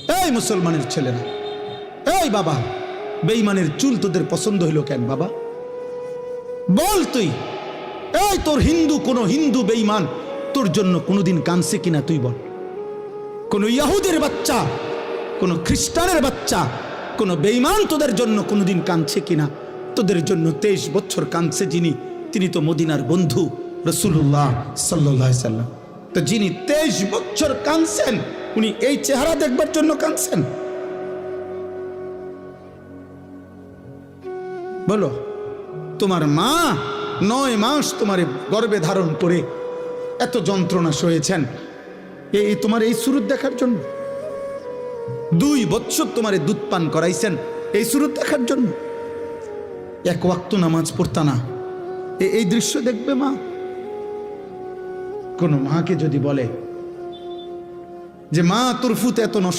এই মুসলমানের ছেলেরা, এই বাবা, বেঈমানের চুল তোদের পছন্দ হইল কেন বাবা? বল তুই, এই তোর কোন হিন্দু বেঈমান তোর জন্য কোনোদিন কাঁদছে কিনা তুই বল? কোন ইহুদের বাচ্চা, কোন খ্রিস্টানের বাচ্চা, কোন বেঈমান তোদের জন্য কোনোদিন কাঁদছে কিনা? তোদের জন্য 23 বছর কাঁদছে যিনি, তিনি তো মদিনার বন্ধু রাসূলুল্লাহ সাল্লাল্লাহু আলাইহি সাল্লাম। তো যিনি 23 বছর কাঁদছেন, উনি এই চেহারা দেখবার জন্য কাঁদছেন? বলো, তোমার মা 9 মাস তোমার গর্ভে ধারণ করে এত যন্ত্রণা সয়েছেন এই তোমার এই সুরত দেখার জন্য? 2 বছর তোমার দুধ পান করাইছেন এই সুরত দেখার জন্য? 1 ওয়াক্ত নামাজ পড়তা না, এই দৃশ্য দেখবে মা? কোন মাকে যদি বলে যে মা তোর ফুত এত নষ্ট